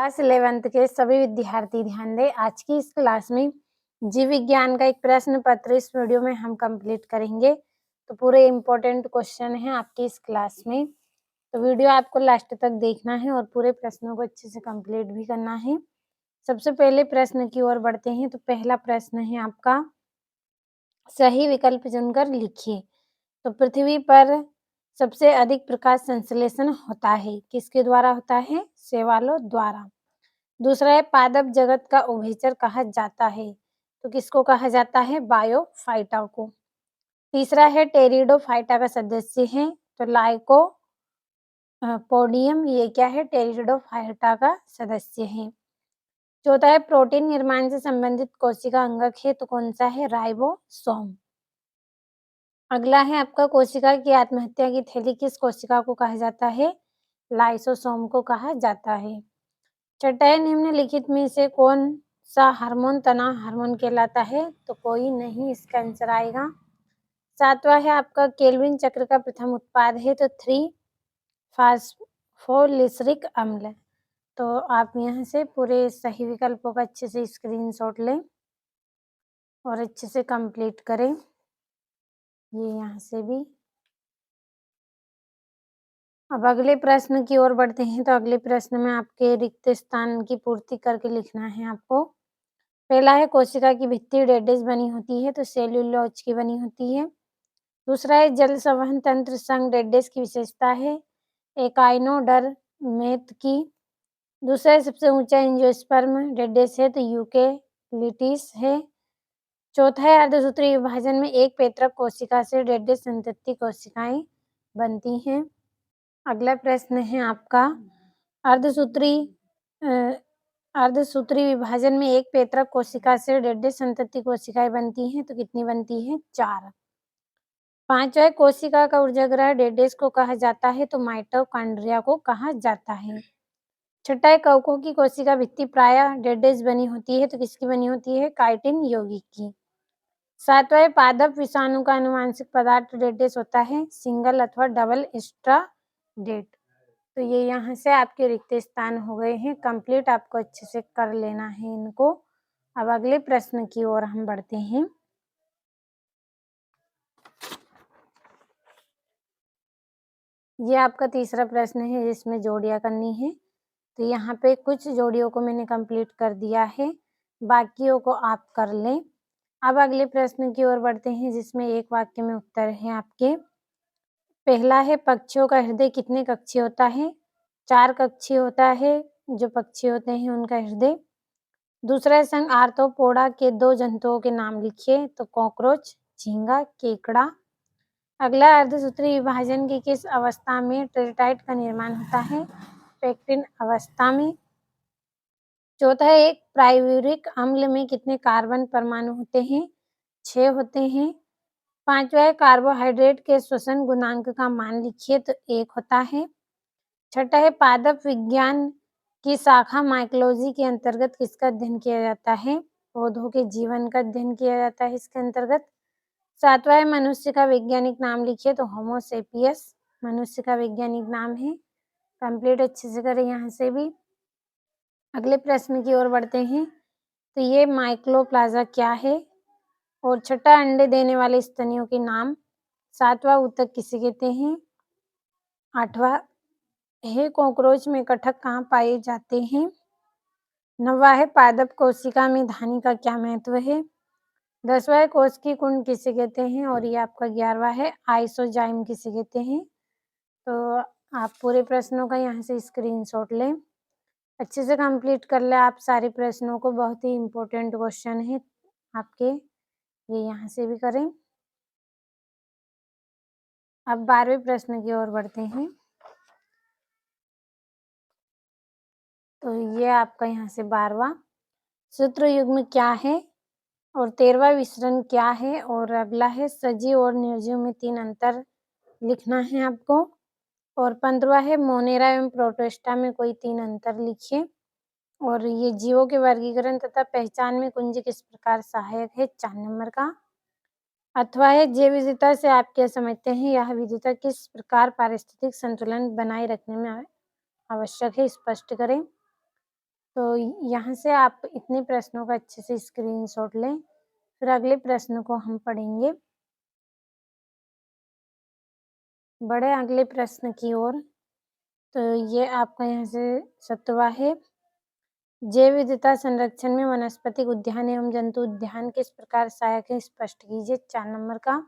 Class 11th के सभी विद्यार्थी ध्यान दें। आज की इस क्लास में जीव विज्ञान का एक प्रश्न पत्र इस वीडियो में हम कंप्लीट करेंगे। तो पूरे इम्पोर्टेंट क्वेश्चन हैं आपकी इस क्लास में, तो वीडियो आपको लास्ट तक देखना है और पूरे प्रश्नों को अच्छे से कंप्लीट भी करना है। सबसे पहले प्रश्न की ओर बढ़ते हैं। तो पहला प्रश्न है आपका, सही विकल्प चुनकर लिखिए। तो पृथ्वी पर सबसे अधिक प्रकाश संश्लेषण होता है, किसके द्वारा होता है? शैवालों द्वारा। दूसरा है, पादप जगत का उभयचर कहा जाता है, तो किसको कहा जाता है? बायोफाइटा को। तीसरा है, टेरिडोफाइटा का सदस्य है, तो लाइको पोडियम, ये क्या है? टेरिडोफाइटा का सदस्य है। चौथा है, प्रोटीन निर्माण से संबंधित कोशिका अंगक है, तो कौन सा है? राइबोसोम। अगला है आपका, कोशिका की आत्महत्या की थैली किस कोशिका को कहा जाता है? लाइसोसोम को कहा जाता है। छठा है, निम्नलिखित में से कौन सा हार्मोन तनाव हार्मोन कहलाता है? तो कोई नहीं, इसका आंसर आएगा। सातवां है आपका, केल्विन चक्र का प्रथम उत्पाद है, तो 3 फास्फोलिसरिक अम्ल। तो आप यहाँ से पूरे सही विकल्पों का अच्छे से स्क्रीनशॉट लें और अच्छे से कंप्लीट करें। ये यहाँ से भी। अब अगले प्रश्न की ओर बढ़ते हैं। तो अगले प्रश्न में आपके रिक्त स्थान की पूर्ति करके लिखना है आपको। पहला है, कोशिका की भित्ति डेडेज बनी होती है, तो सेल्यूलोज की बनी होती है। दूसरा है, जल संवहन तंत्र संग डेडेज की विशेषता है एकाइनोडर्मेट की। दूसरा है, सबसे ऊंचा एंजियोस्पर्म डेडेज है, तो यूकेलिटिस है। चौथा है, अर्धसूत्री विभाजन में एक पैतृक कोशिका से डेडेज संतति कोशिकाएं बनती हैं। अगला प्रश्न है आपका, अर्धसूत्री विभाजन में एक पैतृक कोशिका से डेडेज संतति कोशिकाएं बनती हैं, तो कितनी बनती हैं? 4। पांचवा है, कोशिका का ऊर्जाग्रह डेडेज को कहा जाता है, तो माइटोकॉन्ड्रिया को कहा जाता है। छठा है, कवकों की कोशिका भित्ति प्रायः डेडेज बनी होती है, तो किसकी बनी होती है? काइटिन यौगिक की। सातवां है, पादप विषाणु का आनुवांशिक पदार्थ डेडेज होता है, सिंगल अथवा डबल स्ट्रांडेड। तो ये यहाँ से आपके रिक्त स्थान हो गए हैं कंप्लीट, आपको अच्छे से कर लेना है इनको। अब अगले प्रश्न की ओर हम बढ़ते हैं। ये आपका तीसरा प्रश्न है, जिसमें जोड़ियां करनी है। तो यहाँ पे कुछ जोड़ियों को मैंने कंप्लीट कर दिया है, बाकियों को आप कर लें। अब अगले प्रश्न की ओर बढ़ते हैं, जिसमें एक वाक्य में उत्तर है आपके। पहला है, पक्षियों का हृदय कितने कक्षीय होता है? 4 कक्षीय होता है, जो पक्षी होते हैं उनका हृदय। दूसरा है, संघ आर्थ्रोपोडा के 2 जंतुओं के नाम लिखिए, तो कॉकरोच, झींगा, केकड़ा। अगला, अर्धसूत्री विभाजन की किस अवस्था में टेट्राइड का निर्माण होता है? पेक्टिन अवस्था में। चौथा है, एक पाइरूविक अम्ल में कितने कार्बन परमाणु होते हैं? 6 होते हैं। पांचवा है, कार्बोहाइड्रेट के श्वसन गुणांक का मान लिखिए, तो 1 होता है। छठा है, पादप विज्ञान की शाखा माइकोलॉजी के अंतर्गत किसका अध्ययन किया जाता है? पौधों के जीवन का अध्ययन किया जाता है इसके अंतर्गत। सातवां है, मनुष्य का वैज्ञानिक नाम लिखिए, तो होमो सेपियस मनुष्य का वैज्ञानिक नाम है। कंप्लीट अच्छे से करें यहाँ से भी। अगले प्रश्न की ओर बढ़ते हैं। तो ये माइक्रोप्लाज्मा क्या है? और छठा, अंडे देने वाले स्तनियों के नाम। सातवां, ऊतक किसे कहते हैं? आठवां है, कॉकरोच में कटक कहाँ पाए जाते हैं? नौवां है, पादप कोशिका में धानी का क्या महत्व है? 10वां है, कोशिकीय कुंड किसे कहते हैं? और ये आपका 11वां है, आइसोजाइम किसे कहते हैं? तो आप पूरे प्रश्नों का यहाँ से स्क्रीनशॉट लें, अच्छे से कंप्लीट कर ले आप सारे प्रश्नों को। बहुत ही इम्पोर्टेंट क्वेश्चन है आपके, ये यहाँ से भी करें। अब 12वें प्रश्न की ओर बढ़ते हैं। तो ये आपका यहाँ से 12वां, सूत्रयुग्म क्या है? और 13वां, विसरण क्या है? और अगला है, सजीव और निर्जीव में 3 अंतर लिखना है आपको। और 15वां है, मोनेरा एवं प्रोटोस्टा में कोई 3 अंतर लिखिए। और ये जीवों के वर्गीकरण तथा पहचान में कुंज किस प्रकार सहायक है? 4 नंबर का। अथवा है, जैव विविधता से आप क्या समझते हैं? यह विविधता किस प्रकार पारिस्थितिक संतुलन बनाए रखने में आवश्यक है? स्पष्ट करें। तो यहाँ से आप इतने प्रश्नों का अच्छे से स्क्रीनशॉट लें। फिर अगले प्रश्न को हम पढ़ेंगे। बढ़े अगले प्रश्न की ओर। तो ये आपका यहाँ से 7वां है। जैव विविधता संरक्षण में वनस्पतिक उद्यान एवं जंतु उद्यान किस प्रकार सहायक है, स्पष्ट कीजिए। 4 नंबर का।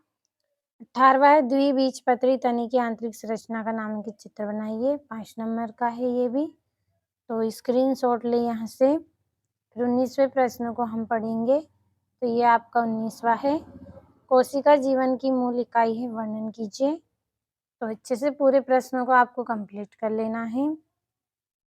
18वां है। द्विबीजपत्री तने की आंतरिक संरचना का नामांकित चित्र बनाइए। 5 नंबर का है ये भी। तो स्क्रीनशॉट ले यहाँ से। फिर 19वें प्रश्न को हम पढ़ेंगे। तो ये आपका 19वां है। कोशिका जीवन की मूल इकाई है, वर्णन कीजिए। तो अच्छे से पूरे प्रश्नों को आपको कंप्लीट कर लेना है।